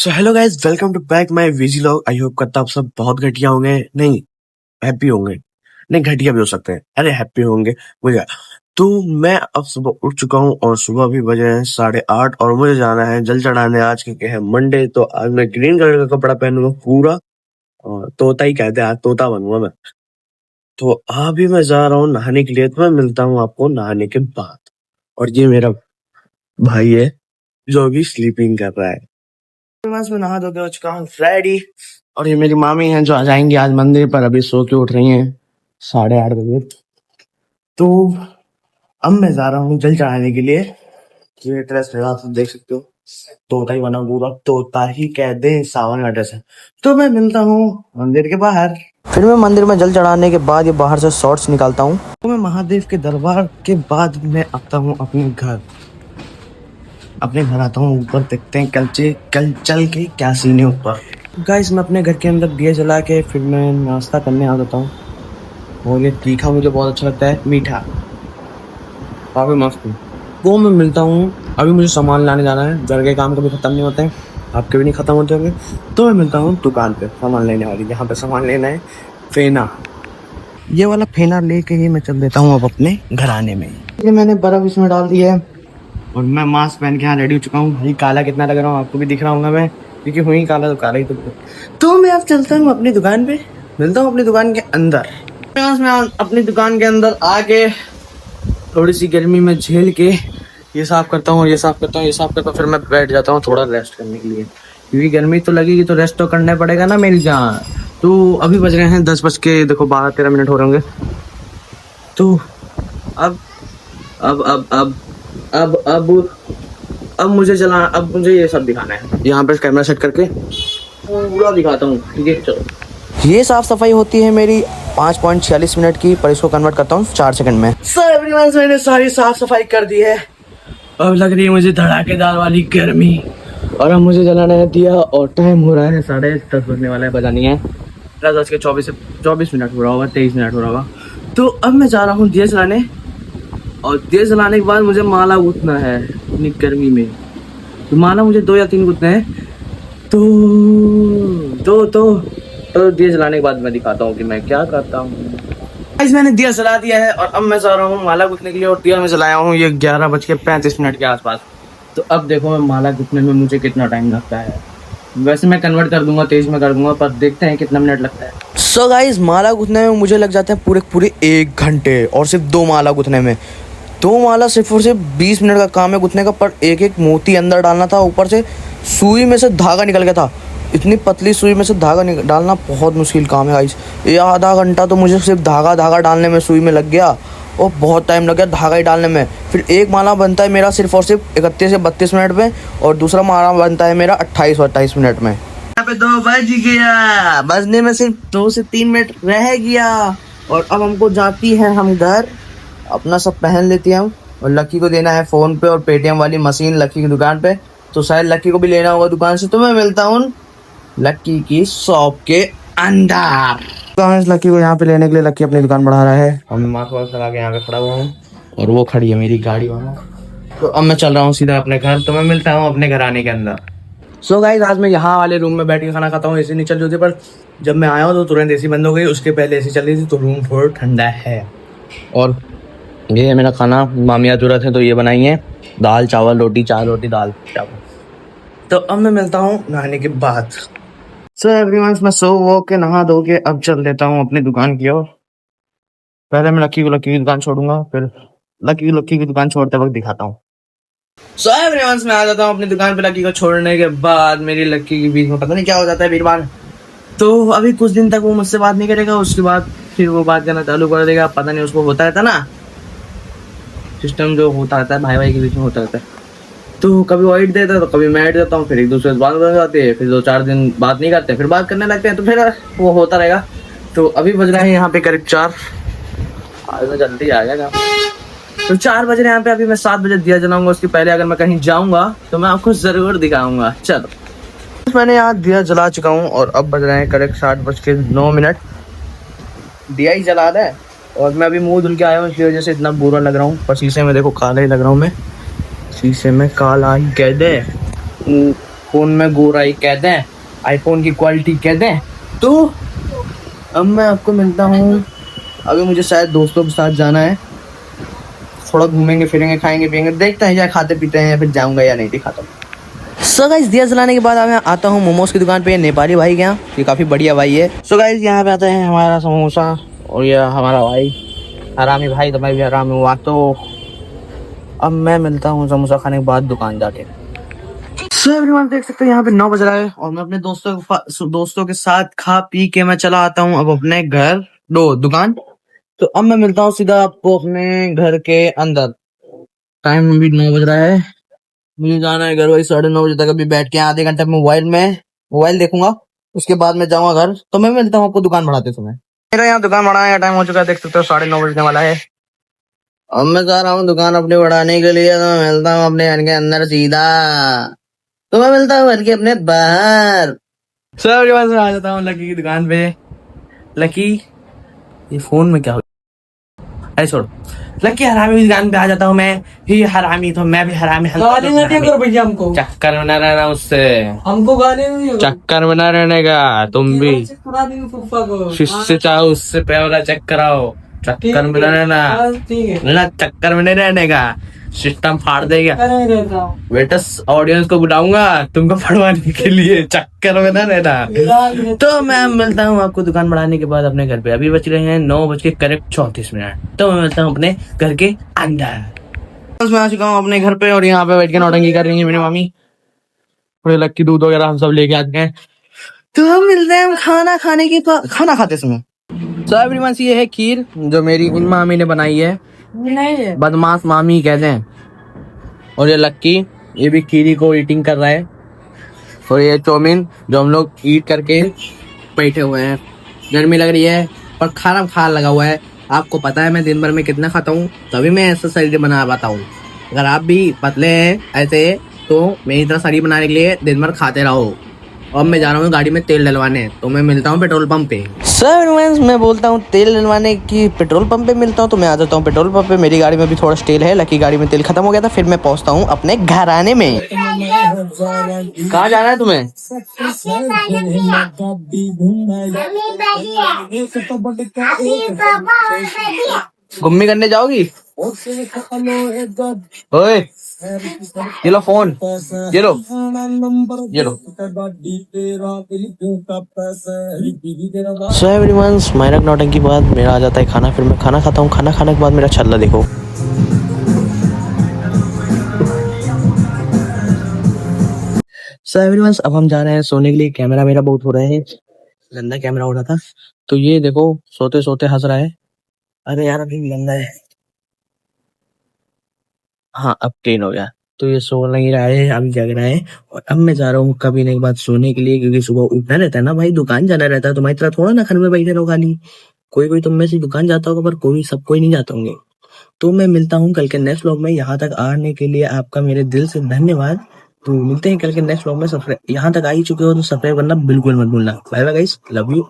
So hello guys, welcome to back my vlog. I hope करता आप सब बहुत घटिया होंगे, नहीं हैप्पी होंगे, नहीं घटिया भी हो सकते हैं, अरे हैप्पी होंगे मुझे। तो मैं अब सुबह उठ चुका हूँ और सुबह भी बजे हैं 8:30 और मुझे जाना है जल चढ़ाने आज, क्योंकि है मंडे। तो आज मैं ग्रीन कलर का कपड़ा पहनूंगा पूरा, और तोता ही कहते हैं, आज तोता बनूंगा मैं। तो अभी मैं जा रहा हूँ नहाने के लिए, तो मैं मिलता हूँ आपको नहाने के बाद। और ये मेरा भाई है जो अभी स्लीपिंग कर रहा है। बस मैं नहा धो के हो चुका हूँ रेडी। और ये मेरी मामी हैं जो आ जाएंगी आज मंदिर पर, अभी सो के उठ रही हैं 8:30 बजे। तो अब मैं जा रहा हूँ जल चढ़ाने के लिए। ये ड्रेस मेरा आप देख सकते हो, तोता ही बना पूरा, तोता ही कह दे, सावन का ड्रेस है। तो मैं मिलता हूँ मंदिर के बाहर। फिर मैं मंदिर में जल चढ़ाने के बाद ये बाहर से शॉर्ट्स निकालता हूँ। तो मैं महादेव के दरबार के बाद मैं आता हूँ अपने घर आता हूँ ऊपर, देखते हैं कल चल के क्या सीन है ऊपर। गाइस मैं अपने घर के अंदर दिए जला के फिर मैं नाश्ता करने आ जाता हूँ। और ये तीखा मुझे बहुत अच्छा लगता है, मीठा काफी मस्त है। वो मैं मिलता हूँ, अभी मुझे सामान लाने जाना है, घर के काम कभी खत्म नहीं होते हैं, आपके भी नहीं खत्म होते होंगे। तो मैं मिलता हूँ दुकान पे सामान लेने वाली, जहाँ पे सामान लेना है फेना, ये वाला फेना लेके ही मैं चल देता हूँ अब अपने घर आने में। ये मैंने बर्फ इसमें डाल दी है और मैं मास्क पहन के यहाँ रेडी हो चुका हूँ। भाई काला कितना लग रहा हूँ आपको भी दिख रहा हूँ मैं, क्योंकि हुई काला तो काला ही तो मैं अब चलता हूँ अपनी दुकान पे, मिलता हूँ अपनी दुकान के अंदर। मैं अपनी दुकान के अंदर आके थोड़ी सी गर्मी में झेल के ये साफ करता हूँ, ये साफ करता हूँ, ये साफ करता हूँ, फिर मैं बैठ जाता हूँ थोड़ा रेस्ट करने के लिए, क्योंकि गर्मी तो लगेगी तो रेस्ट तो करना पड़ेगा ना मेरी जान। तो अभी बज रहे हैं 10 बज के, देखो 12-13 मिनट हो रहे होंगे। तो अब अब अब अब अब अब अब मुझे अब मुझे ये सब दिखाना है, यहाँ पे कैमरा सेट करके पूरा दिखाता हूँ, ठीक है चलो। ये साफ सफाई होती है मेरी 5.46 मिनट की, पर इसको कन्वर्ट करता हूँ 4 सेकंड में। सर एवरीवन, मैंने सारी साफ सफाई कर दी है। अब लग रही है मुझे धड़ाकेदार वाली गर्मी, और अब मुझे जलाना है दिया, और टाइम हो रहा है 10:30 बजने वाला है, बजा नहीं है 10:24 मिनट हो रहा होगा, 23 मिनट हो रहा होगा। तो अब मैं जा रहा हूँ दिया जलाने, और दिया जलाने के बाद मुझे माला गूंथना है इतनी गर्मी में। तो माला मुझे 2 या 3 गूंथने हैं। तो दिया जलाने के बाद मैं दिखाता हूँ कि मैं क्या करता हूँ। मैंने दिया जला दिया है और अब मैं जा रहा हूँ माला गूंथने के लिए, और दिया मैं जलाया हूँ ये 11:35 के आसपास। तो अब देखो मैं माला गूंथने में मुझे कितना टाइम लगता है। वैसे मैं कन्वर्ट कर दूंगा, तेज में कर दूंगा, पर देखते हैं कितना मिनट लगता है। सो गाइस, माला गूंथने में मुझे लग जाते हैं पूरे 1 घंटे, और सिर्फ 2 माला गूंथने में। 2 माला सिर्फ और सिर्फ 20 मिनट का काम है गूंथने का, पर एक एक मोती अंदर डालना था, ऊपर से सुई में से धागा निकल गया था। इतनी पतली सुई में से धागा डालना बहुत मुश्किल काम है गाइस। ये आधा घंटा तो मुझे सिर्फ धागा डालने में सुई में लग गया, और बहुत टाइम लग गया धागा ही डालने में। फिर एक माला बनता है मेरा सिर्फ और सिर्फ 31 से 32 मिनट में, और दूसरा माला बनता है मेरा 28 मिनट में। यहाँ पे 2 बज गया, बजने में सिर्फ 2 से 3 मिनट रह गया, और अब हमको जाती है हम घर, अपना सब पहन लेती हैं, और लक्की को देना है फोन पे और पेटीएम वाली मशीन लक्की की दुकान पे। तो शायद लक्की को भी लेना होगा दुकान से, तो मैं मिलता हूँ लक्की की शॉप के अंदर। लक्की को यहाँ पे लेने के लिए लक्की अपनी दुकान बढ़ा रहा है, और मैं मास्क वास्क लगा के यहाँ पे खड़ा हुआ हूँ, और वो खड़ी है मेरी गाड़ी वहाँ। तो अब मैं चल रहा हूँ सीधा अपने घर, तो मैं मिलता हूँ अपने घर आने के अंदर। सो गाइस, आज मैं यहाँ वाले रूम में बैठ के खाना खाता हूँ, एसी नहीं चल रही थी, पर जब मैं आया हूँ तो तुरंत एसी बंद हो गई, उसके पहले एसी चल रही थी, तो रूम थोड़ा ठंडा है। और ये है मेरा खाना, मामिया जरूरत है तो ये बनाई है, दाल चावल रोटी, 4 रोटी दाल चावल। तो अब मैं मिलता हूँ नहाने के बाद। सो एवरीवन, मैं सो वो के नहा धो के अब चल देता हूँ अपनी दुकान की ओर। पहले मैं लक्की की दुकान छोड़ूंगा, फिर लक्की की दुकान छोड़ते वक्त दिखाता हूँ। सो एवरीवन, मैं आ जाता हूँ अपनी दुकान पे लक्की को छोड़ने के बाद। मेरी लक्की के बीच में पता नहीं क्या हो जाता है बीरबान, तो अभी कुछ दिन तक वो मुझसे बात नहीं करेगा, उसके बाद फिर वो बात करना चालू कर देगा। पता नहीं उसको होता रहता ना सिस्टम, जो होता रहता है भाई के बीच में होता रहता है। तो कभी वो हाइट देता है तो कभी मैं हाइट देता हूँ, फिर एक दूसरे से बात बन जाती है, फिर 2-4 दिन बात नहीं करते, फिर बात करने लगते हैं, तो फिर वो होता रहेगा। तो अभी बज रहे हैं यहाँ पे करीब 4, आज मैं जल्दी आ गया। तो 4 बज रहे हैं यहाँ पे, अभी मैं 7 बजे दिया जलाऊंगा। उसके पहले अगर मैं कहीं जाऊंगा तो मैं आपको जरूर दिखाऊंगा। चलो, मैंने यहाँ दिया जला चुका हूँ, और अब बज रहे हैं करेक्ट 7:09। दिया ही जला रहा है, और मैं अभी मुंह धुल के आया हूँ, इसकी वजह से इतना बुरा लग रहा हूँ। पर शीशे में देखो काला ही लग रहा हूँ मैं, शीशे में काला ही कह दे। फोन में गोराई कह दें, आईफोन की क्वालिटी कह दें। तो अब मैं आपको मिलता हूँ। अभी मुझे शायद दोस्तों के साथ जाना है, थोड़ा घूमेंगे फिरेंगे, खाएंगे पियेंगे, देखते हैं क्या खाते पीते हैं, या फिर जाऊंगा या नहीं दिखाता। सो गाइस दिया जलाने के बाद अब मैं आता हूँ मोमोज की दुकान पे, नेपाली भाई के यहाँ, ये काफ़ी बढ़िया भाई है। सो गाइस यहाँ पे आता है हमारा समोसा और ये हमारा भाई हरामी भाई, तो मैं भी हरामी हुआ। तो अब मैं मिलता हूँ समोसा खाने के बाद दुकान जाके। सो एवरीवन देख सकते हैं यहाँ पे 9 बज रहा है और मैं अपने दोस्तों के साथ खा पी के मैं चला आता हूँ अब अपने घर दुकान। तो अब मैं मिलता हूँ सीधा आपको अपने घर के अंदर। टाइम अभी 9 बज रहा है, मुझे जाना है घर भाई 9:30 बजे तक। अभी बैठ के आधे घंटे मोबाइल देखूंगा, उसके बाद मैं जाऊंगा घर। तो मैं मिलता हूँ आपको दुकान बढ़ाते समय। मेरा यहाँ दुकान बढ़ाने का टाइम हो चुका है, देख सकते हो 9:30 बजने वाला है। अब मैं जा रहा हूँ दुकान अपनी बढ़ाने के लिए। तो मैं मिलता हूँ अपने घर के अंदर सीधा, तो मैं मिलता हूँ घर के अपने बाहर। सब मैं आ जाता हूँ लकी की दुकान पे। लकी, ये फोन में क्या हो, अरे छोड़ो। लकी हरामी की दुकान पे आ जाता हूँ मैं। ही हरामी तो मैं भी हरामी। गाली ना दिया करो भैया हमको, चक्कर में ना रहना उससे, हमको गाली नहीं दिया करो। चक्कर में ना रहने का तुम भी। करा देंगे फूफा को। जिससे चाहो उससे पैसा चेक कराओ, चक्कर में ना रहना। हाँ, ठीक है, ना चक्कर में नहीं रहने का, सिस्टम फाड़ देगा। कर नहीं रहता हूँ। बेटा ऑडियंस को बुलाऊंगा तुमको पढ़वाने के लिए, चक्कर में ना रहना। तो मैं मिलता हूँ आपको दुकान बढ़ाने के बाद अपने घर पे। अभी बज रहे हैं 9:34। तो मैं मिलता हूँ अपने घर के अंदर। बस मैं आ चुका हूँ अपने घर पे और यहाँ पे बैठ के नौटंकी कर रही है मेरी मम्मी। थोड़े लक्की दूध वगैरह हम सब लेके आते हैं। तो हम मिलते हैं खाना खाते समय। तो एवरीवन ये है खीर जो मेरी इन मामी ने बनाई है, नहीं है। बदमाश मामी कहते हैं। और ये लक्की, ये भी खीरी को ईटिंग कर रहा है। और ये चाउमीन जो हम लोग ईट करके बैठे हुए हैं। गर्मी लग रही है और खाना खा लगा हुआ है। आपको पता है मैं दिन भर में कितना खाता हूँ, तभी मैं ऐसा शरीर बना पाता हूँ। अगर आप भी पतले हैं ऐसे, तो मेरी तरह शरीर बनाने के लिए दिन भर खाते रहो। अब मैं जा रहा हूँ गाड़ी में तेल डलवाने, तो मैं मिलता हूँ पेट्रोल पंप पे। सर मैं बोलता हूँ तेल डलवाने की पेट्रोल पंप पे मिलता हूँ। तो मैं आ जाता हूँ पेट्रोल पंप पे। मेरी गाड़ी में भी थोड़ा तेल है, लकी गाड़ी में तेल खत्म हो गया था। फिर मैं पहुंचता हूँ अपने घर आने में। कहाँ जाना है तुम्हें? घूमने करने जाओगी? ओए ये लो फोन, ये लो। सो एवरीवन माइनक नौटंकी के बाद मेरा आ जाता है खाना। फिर मैं खाना खाता हूँ। खाना खाने के बाद मेरा छल्ला देखो। सो एवरीवन अब हम जा रहे हैं सोने के लिए। कैमरा मेरा बहुत हो रहा है, गंदा कैमरा हो रहा था। तो ये देखो सोते सोते हंस रहा है। अरे यार अभी भी गंदा है। हाँ अब क्लीन हो गया। तो ये सो नहीं रहा है, अभी जग रहा है। और अब मैं जा रहा हूँ कभी नहीं के बाद सोने के लिए, क्योंकि सुबह उठना रहता है ना भाई, दुकान जाना रहता है। तुम्हारी तरह थोड़ा ना घर में बैठे रहो खाली। कोई तुम में से दुकान जाता होगा, पर कोई नहीं जाता होंगे। तो मैं मिलता हूँ कल के नेक्स्ट व्लॉग में। यहाँ तक आने के लिए आपका मेरे दिल से धन्यवाद। तो मिलते हैं कल के नेक्स्ट व्लॉग में। यहाँ तक आ ही चुके हो तो सब्सक्राइब करना बिल्कुल मत भूलना। Bye bye guys, love you.